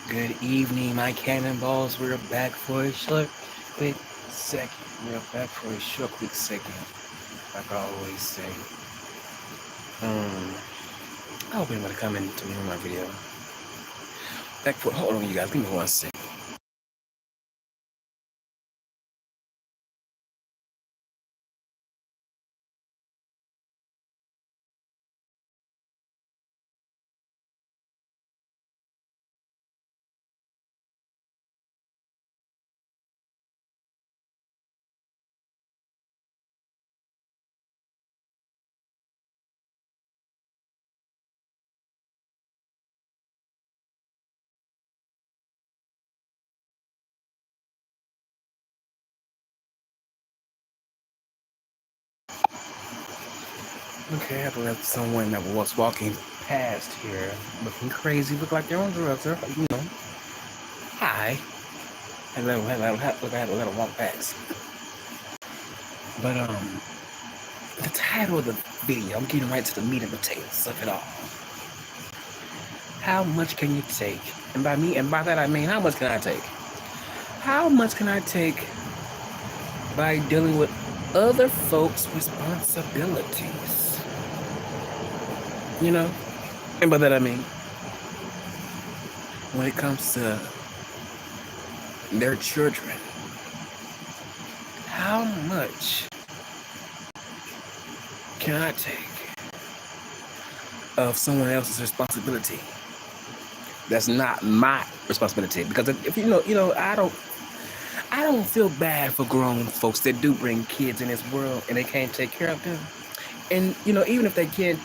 Good evening, my cannonballs. We're back for a short, quick second. We're back for a short, quick second. Like I always say. I hope anybody come in to my video. Hold on, you guys. Give me 1 second. Okay, I have to let someone that was walking past here, looking crazy, look like they're on drugs, Hi. And let them walk past. But the title of the video, I'm getting right to the meat and potatoes of it all. How much can you take? And by that I mean, how much can I take? How much can I take by dealing with other folks' responsibilities? And by that I mean, when it comes to their children, how much can I take of someone else's responsibility that's not my responsibility? Because if I don't feel bad for grown folks that do bring kids in this world and they can't take care of them. And even if they can,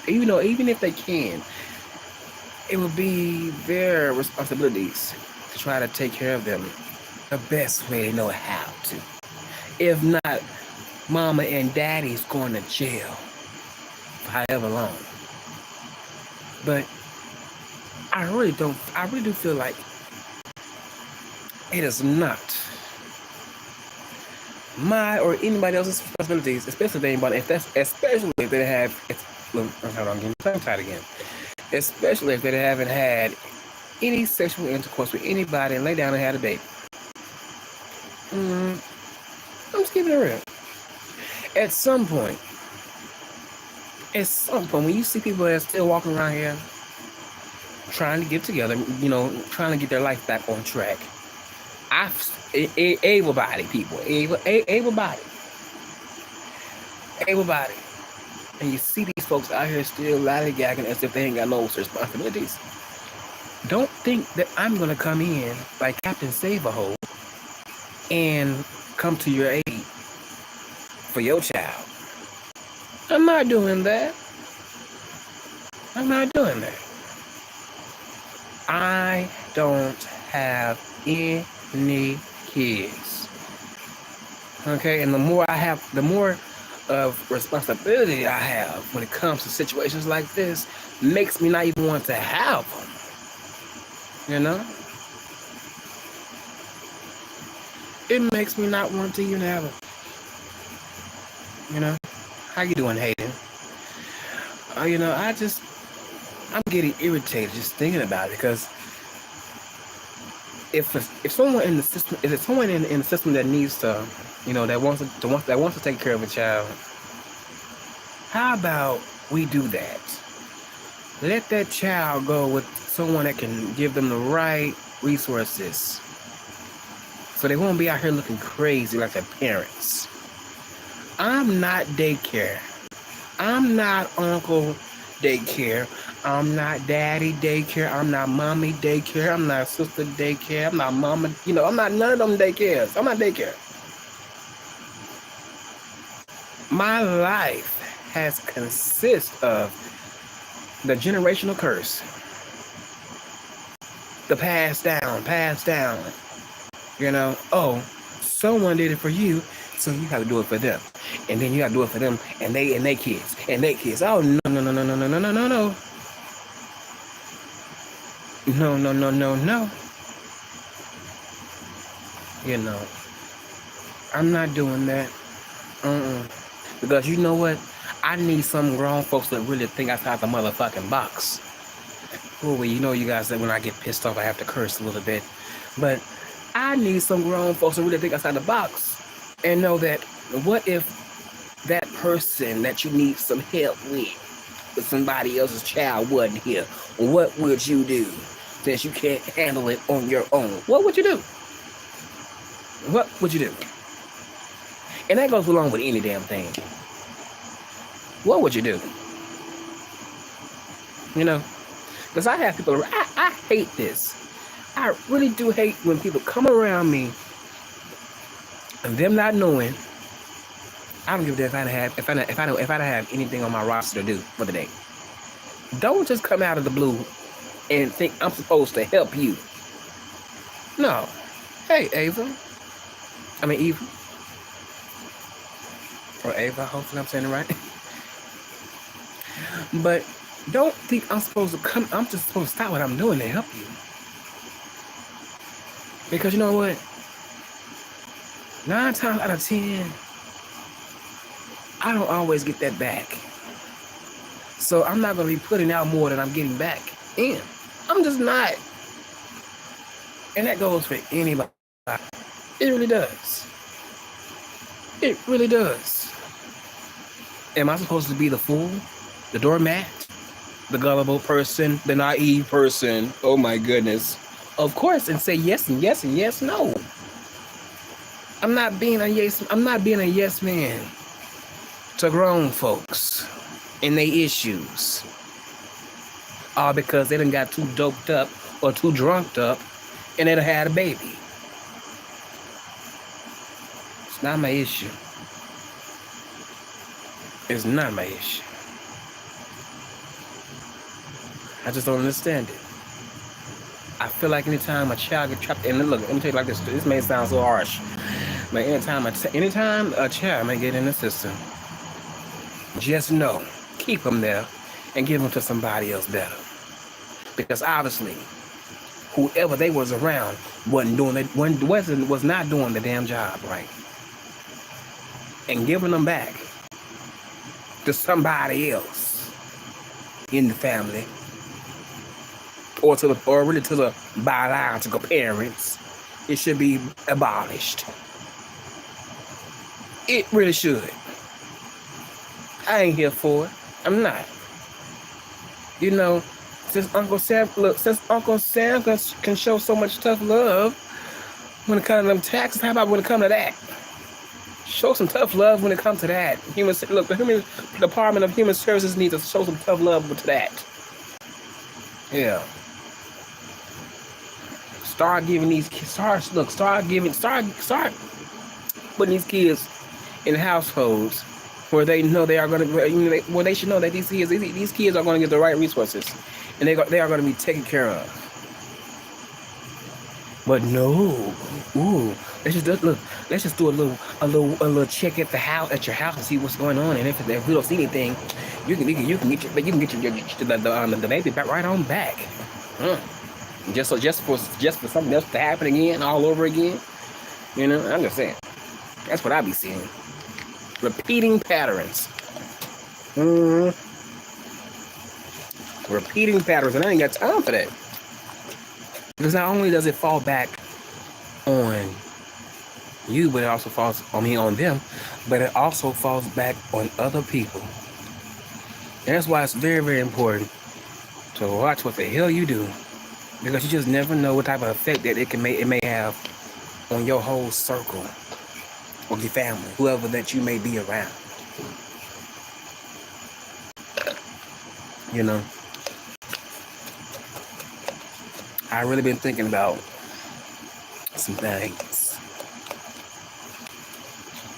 it would be their responsibilities to try to take care of them the best way they know how to. If not, mama and daddy's going to jail for however long. But I really do feel like it is not my or anybody else's responsibilities, especially if they have. Hold on, getting tongue tied again. Especially if they haven't had any sexual intercourse with anybody and lay down and had a baby. I'm just keeping it real. At some point, when you see people that are still walking around here trying to get together, trying to get their life back on track, able-bodied people, able-bodied, and you see these folks out here still lollygagging as if they ain't got no responsibilities. Don't think that I'm gonna come in like Captain Save-A-Hole and come to your aid for your child. I'm not doing that. I don't have any kids. Okay, and the more of responsibility I have when it comes to situations like this makes me not even want to have them. It makes me not want to even have them. How you doing, Hayden? I'm getting irritated just thinking about it, because if someone in the system, is it someone in the system that needs to, that wants to take care of a child, how about we do that? Let that child go with someone that can give them the right resources, so they won't be out here looking crazy like their parents. I'm not daycare. I'm not uncle daycare. I'm not daddy daycare. I'm not mommy daycare. I'm not sister daycare. I'm not mama. I'm not none of them daycares. I'm not daycare. My life has consist of the generational curse. The passed down. Someone did it for you, so you have to do it for them. And then you got to do it for them and they kids. Oh, no. No. I'm not doing that. Because you know what? I need some grown folks that really think outside the motherfucking box. Well, you know, you guys, that when I get pissed off, I have to curse a little bit. But I need some grown folks to really think outside the box and know that what if that person that you need some help with somebody else's child wasn't here? What would you do since you can't handle it on your own? What would you do? What would you do? And that goes along with any damn thing. What would you do? You know? Because I have people, I hate this. I really do hate when people come around me and them not knowing. I don't give a damn if I don't have anything on my roster to do for the day. Don't just come out of the blue and think I'm supposed to help you. No. Hey, Eva. I mean, Eva. Or Ava, hopefully I'm saying it right. But don't think I'm supposed to come, I'm just supposed to stop what I'm doing to help you. Because you know what? 9 times out of 10, I don't always get that back. So I'm not going to be putting out more than I'm getting back in. I'm just not. And that goes for anybody. It really does. It really does. Am I supposed to be the fool? The doormat? The gullible person? The naive person? Oh my goodness. Of course, and say yes and yes and yes, no. I'm not being a yes man to grown folks and their issues. All because they done got too doped up or too drunked up and they done had a baby. It's not my issue. It's not my issue. I just don't understand it. I feel like anytime a child gets trapped, and look, let me tell you like this. This may sound so harsh, but anytime a child may get in the system, just know, keep them there, and give them to somebody else better. Because obviously, whoever they was around was not doing the damn job right, and giving them back to somebody else in the family, or really to the biological parents, it should be abolished. It really should. I ain't here for it. I'm not. You know, since Uncle Sam can show so much tough love when it comes to them taxes, how about when it comes to that? Show some tough love when it comes to that. The Department of Human Services needs to show some tough love to that. Yeah. Start giving these kids, start putting these kids in households where they know they are going to, where they should know that these kids are going to get the right resources, and they are going to be taken care of. But no, let's just do a little check at your house and see what's going on, and if we don't see anything, you can get the baby back right on back. Just for something else to happen again, all over again. You know, I'm just saying. That's what I be seeing. Repeating patterns. Repeating patterns, and I ain't got time for that. Because not only does it fall back on you, but it also falls on them, but it also falls back on other people. And that's why it's very, very important to watch what the hell you do. Because you just never know what type of effect that it may have on your whole circle or your family, whoever that you may be around. You know, I really been thinking about some things.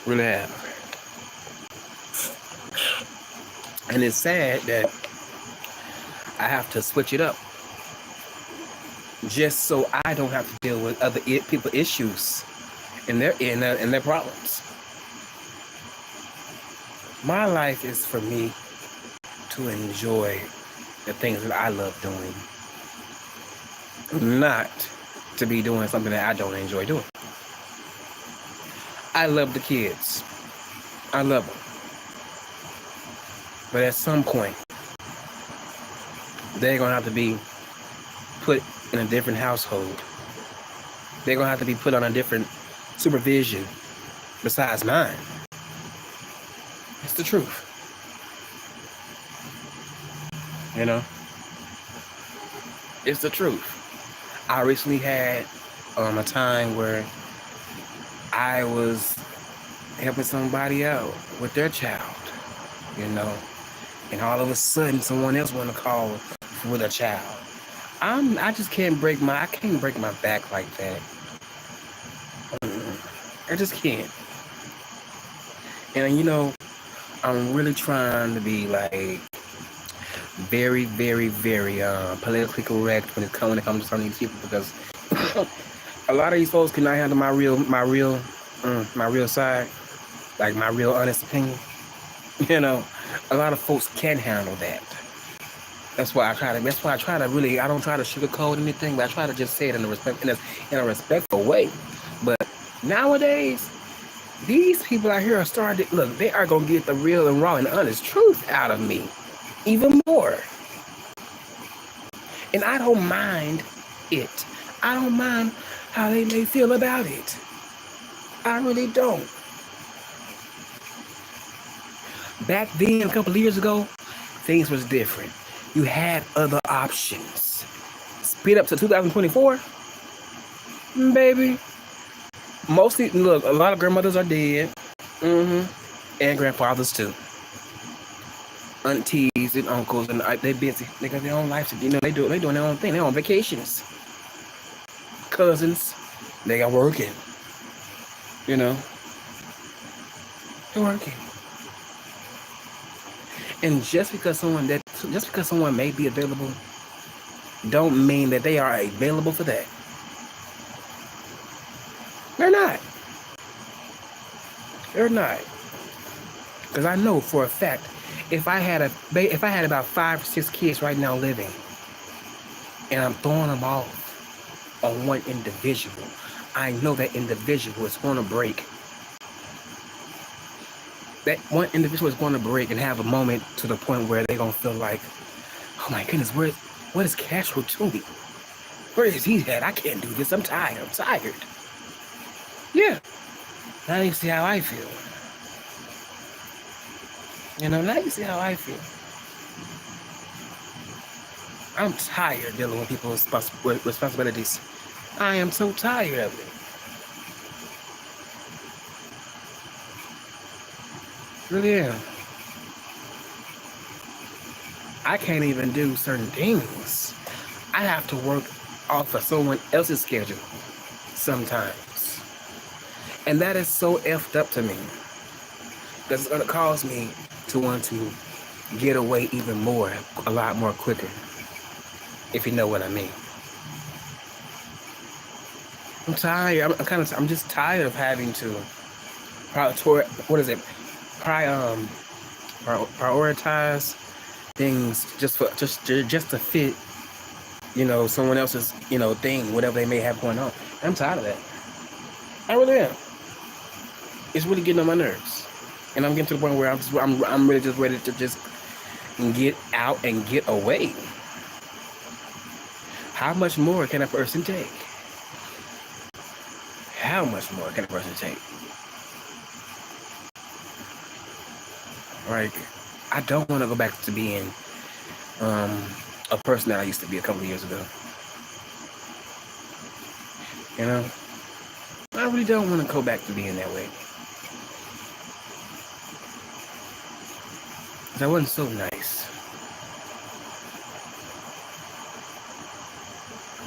Really have. And it's sad that I have to switch it up just so I don't have to deal with other people's issues and their problems. My life is for me to enjoy the things that I love doing, not to be doing something that I don't enjoy doing. I love the kids. I love them. But at some point, they're going to have to be put in a different household. They're gonna have to be put on a different supervision besides mine. It's the truth. You know? It's the truth. I recently had a time where I was helping somebody out with their child, you know, and all of a sudden someone else want to call with a child. I just can't break my back like that. I just can't. And you know, I'm really trying to be like very, very, very politically correct when it comes to some of these people, because a lot of these folks cannot handle my real side, like my real honest opinion. You know, a lot of folks can't handle that. That's why I try to really, I don't try to sugarcoat anything, but I try to just say it in a respectful way. But nowadays, these people out here are starting to, look, they are going to get the real and raw and honest truth out of me. Even more. And I don't mind it. I don't mind how they may feel about it. I really don't. Back then, a couple of years ago, things was different. You had other options. Speed up to 2024, baby. Mostly, look, a lot of grandmothers are dead. And grandfathers too. Aunties and uncles, and they busy. They got their own life. You know, they doing their own thing. They're on vacations. Cousins, they are working. You know, they're working. And just because someone may be available, don't mean that they are available for that. They're not. They're not. Because I know for a fact, if I had about 5 or 6 kids right now living, and I'm throwing them off on one individual, I know that individual is going to break. That one individual is going to break and have a moment to the point where they're going to feel like, oh my goodness, what is Castro to me? Where is he at? I can't do this. I'm tired. Yeah. Now you see how I feel. You know, now you see how I feel. I'm tired dealing with people's responsibilities. I am so tired of it. Really am. I can't even do certain things. I have to work off of someone else's schedule sometimes. And that is so effed up to me. Because it's going to cause me to want to get away even more, a lot more quicker. If you know what I mean. I'm tired. I'm just tired of having to prioritize things just to fit, you know, someone else's, you know, thing, whatever they may have going on. I'm tired of that. I really am. It's really getting on my nerves, and I'm getting to the point where I'm really just ready to just get out and get away. How much more can a person take? How much more can a person take? Like, I don't want to go back to being a person that I used to be a couple of years ago. You know? I really don't want to go back to being that way. That wasn't so nice.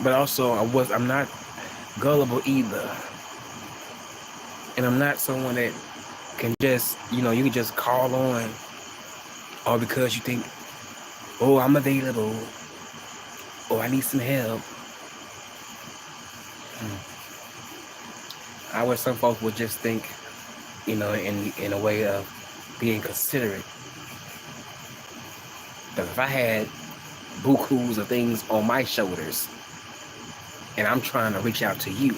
But also, I'm not gullible either. And I'm not someone that can just, you know, you can just call on, or because you think, oh, I'm available, or I need some help. I wish some folks would just think, you know, in a way of being considerate. Because if I had bukus of things on my shoulders, and I'm trying to reach out to you,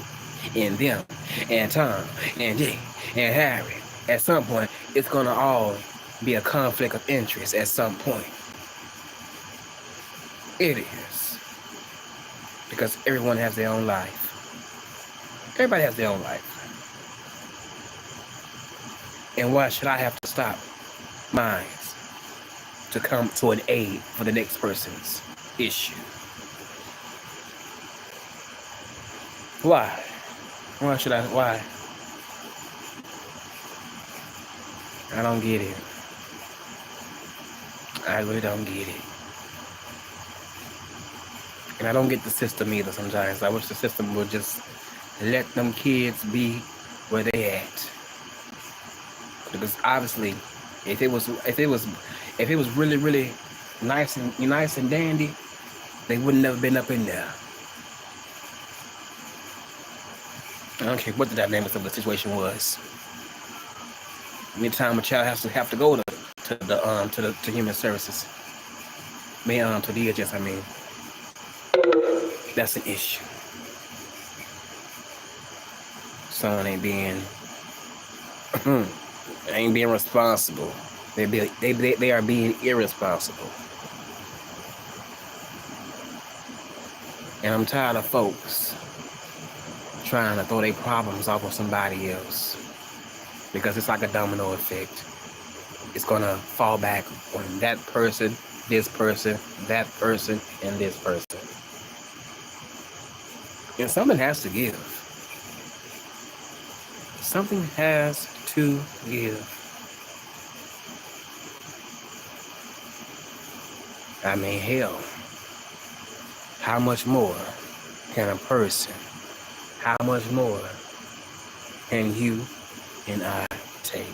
and them, and Tom, and Jay, and Harry, at some point, it's going to all be a conflict of interest at some point. It is. because everyone has their own life. Everybody has their own life. And why should I have to stop mine to come to an aid for the next person's issue? Why? Why should I? Why? I don't get it. I really don't get it. And I don't get the system either sometimes. I wish the system would just let them kids be where they at. Because obviously, if it was really, really nice and dandy, they wouldn't have been up in there. I don't care what the dynamics of the situation was. Anytime a child have to go to human services, to DHS, that's an issue. Someone ain't being responsible. They are being irresponsible. And I'm tired of folks trying to throw their problems off on somebody else, because it's like a domino effect. It's gonna fall back on that person, this person, that person, and this person. And something has to give. Something has to give. Hell, how much more can a person, how much more can you and I take?